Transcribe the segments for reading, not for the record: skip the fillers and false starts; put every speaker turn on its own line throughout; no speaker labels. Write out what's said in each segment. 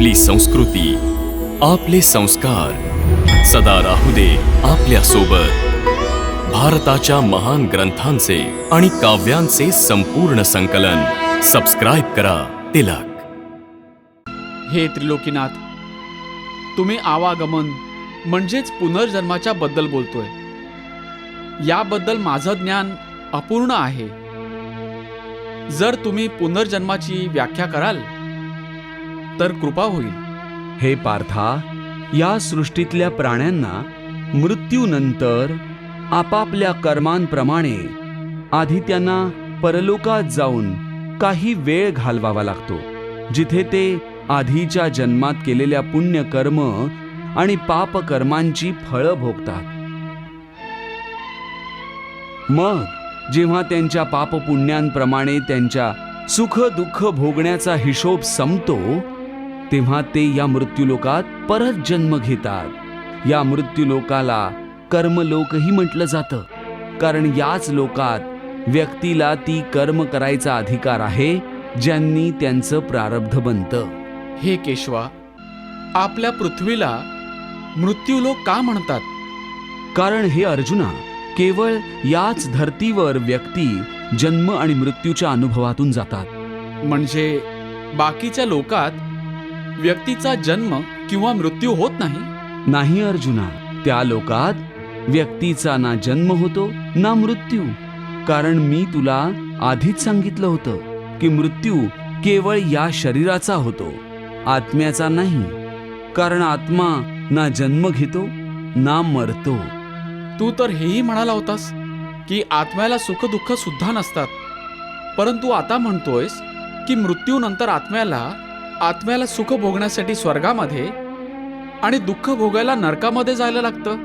आपली संस्कृती, आपले संस्कार सदा राहू दे आपल्या सोबत. भारताच्या महान ग्रंथांचे आणि काव्यांचे संपूर्ण संकलन. सबस्क्राईब करा तिलक.
हे त्रिलोकीनाथ, तुम्ही आवागमन म्हणजेच पुनर्जन्माच्या बद्दल बोलतोय. याबद्दल माझं ज्ञान अपूर्ण आहे. जर तुम्ही पुनर्जन्माची व्याख्या कराल तर कृपा होईल.
हे पार्था, या सृष्टीतल्या प्राण्यांना मृत्यूनंतर आपापल्या कर्मांप्रमाणे आधी त्यांना परलोकात जाऊन काही वेळ घालवावा लागतो, जिथे ते आधीच्या जन्मात केलेल्या पुण्यकर्म आणि पापकर्मांची फळं भोगतात. मग जेव्हा त्यांच्या पापपुण्यांप्रमाणे त्यांच्या सुख दुःख भोगण्याचा हिशोब संपतो, तेव्हा ते या मृत्यूलोकात परत जन्म घेतात. या मृत्यूलोकाला कर्मलोकही म्हटलं जातं, कारण याच लोकात व्यक्तीला ती कर्म करायचा अधिकार आहे ज्यांनी त्यांचं प्रारब्ध बनतं.
हे केशवा, आपल्या पृथ्वीला मृत्यूलोक का म्हणतात?
कारण हे अर्जुना, केवळ याच धर्तीवर व्यक्ती जन्म आणि मृत्यूच्या अनुभवातून जातात.
म्हणजे बाकीच्या लोकात व्यक्तीचा जन्म किंवा मृत्यू होत नाही?
नाही अर्जुना, त्या लोकात व्यक्तीचा ना जन्म होतो ना मृत्यू. कारण मी तुला आधीच सांगितलं होतं की मृत्यू केवळ या शरीराचा होतो, आत्म्याचा नाही. कारण आत्मा ना जन्म घेतो ना मरतो.
तू तर हेही म्हणाला होतास की आत्म्याला सुख दुःख सुद्धा नसतात, परंतु आता म्हणतोयस की मृत्यूनंतर आत्म्याला सुख भोगण्यासाठी स्वर्गामध्ये आणि दुःख भोगायला नरकामध्ये जायला लागतं.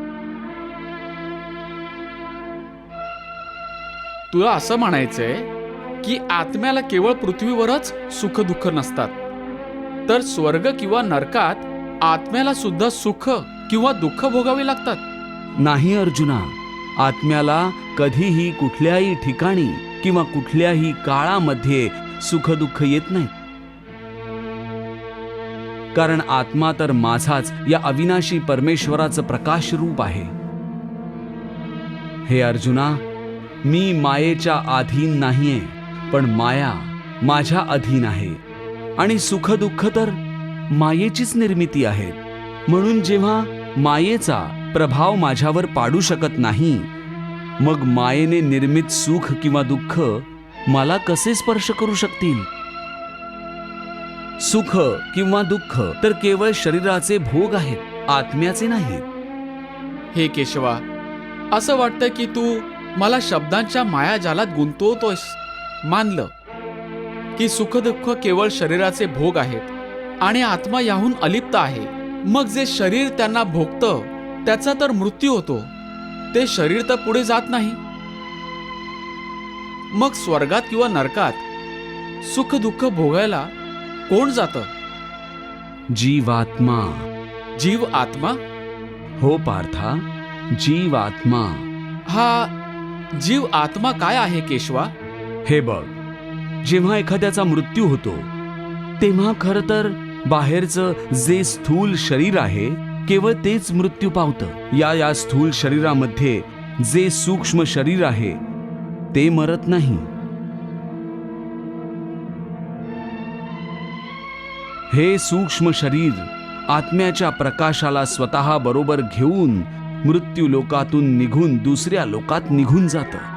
तुला असं म्हणायचंय की आत्म्याला केवळ पृथ्वीवरच सुख दुःख नसतात, तर स्वर्ग किंवा नरकात आत्म्याला सुद्धा सुख किंवा दुःख भोगावे लागतात?
नाही अर्जुना, आत्म्याला कधीही कुठल्याही ठिकाणी किंवा कुठल्याही काळामध्ये सुख दुःख येत नाही. कारण आत्मा तर माझाच या अविनाशी परमेश्वराचं प्रकाश रूप आहे. हे अर्जुना, मी मायेच्या अधीन नाहीये, पण माया माझ्या अधीन आहे. आणि सुख दुःख तर मायेचीच निर्मिती आहे. म्हणून जेव्हा मायेचा प्रभाव माझ्यावर पाडू शकत नाही, मग मायेने निर्मित सुख किंवा दुःख मला कसे स्पर्श करू शकतील? सुख किंवा दुःख तर केवळ शरीराचे भोग आहेत, आत्म्याचे नाहीत.
हे केशवा, असं वाटतं की तू मला शब्दांच्या मायाजालात गुंतवतोयस. मानलं की सुख दुःख केवळ शरीराचे भोग आहेत आणि आत्मा याहून अलिप्त आहे. मग जे शरीर त्यांना भोगतं त्याचा तर मृत्यू होतो, ते शरीर तर पुढे जात नाही. मग स्वर्गात किंवा नरकात सुख दुःख भोगायला कोण जातं?
जीवात्मा.
जीव आत्मा?
हो पार्था, जीवात्मा.
हा जीव आत्मा काय आहे केशवा? हे
बघ, जेव्हा एखाद्याचा मृत्यू होतो तेव्हा खरं तर बाहेरचं जे स्थूल शरीर आहे केवळ तेच मृत्यू पावतं. या स्थूल शरीरामध्ये जे सूक्ष्म शरीर आहे ते मरत नाही. हे सूक्ष्म शरीर आत्म्याच्या प्रकाशाला स्वतः बरोबर घेऊन मृत्यू लोकातून निघून दुसऱ्या लोकात निघून जातं.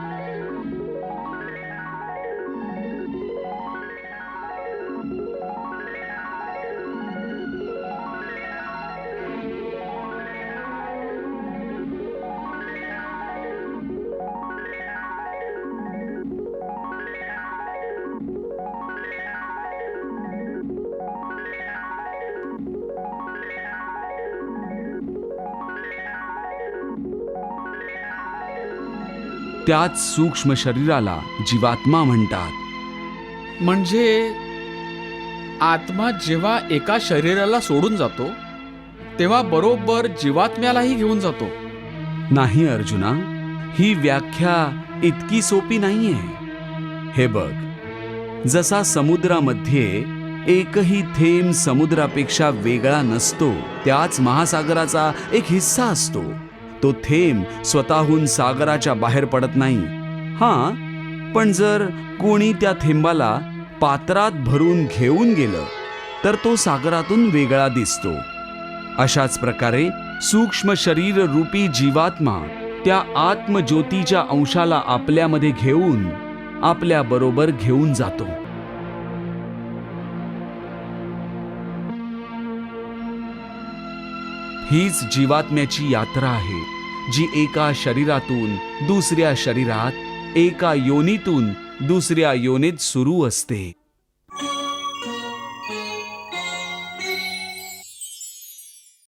त्याच सूक्ष्म शरीराला जीवात्मा म्हणतात.
म्हणजे आत्मा जेव्हा एका शरीराला सोडून जातो तेव्हा बरोबर जीवात्म्यालाही घेऊन जातो?
नाही अर्जुना, ही व्याख्या इतकी सोपी नाहीये. हे बघ, जसा समुद्रामध्ये एकही थेंब समुद्रापेक्षा वेगळा नसतो. त्याच महासागराचा एक हिस्सा असतो. तो थेंब स्वतःहून सागराच्या बाहेर पडत नाही. पण जर कोणी त्या थेंबाला पात्रात भरून घेऊन गेलं तर तो सागरातून वेगळा दिसतो. अशाच प्रकारे सूक्ष्म शरीर रूपी जीवात्मा त्या आत्मज्योतीच्या अंशाला आपल्यामध्ये घेऊन आपल्या बरोबर घेऊन जातो. हीच जीवात्म्याची यात्रा आहे, जी एका शरीरातून दुसऱ्या शरीरात, एका योनीतून दुसऱ्या योनीत सुरू असते.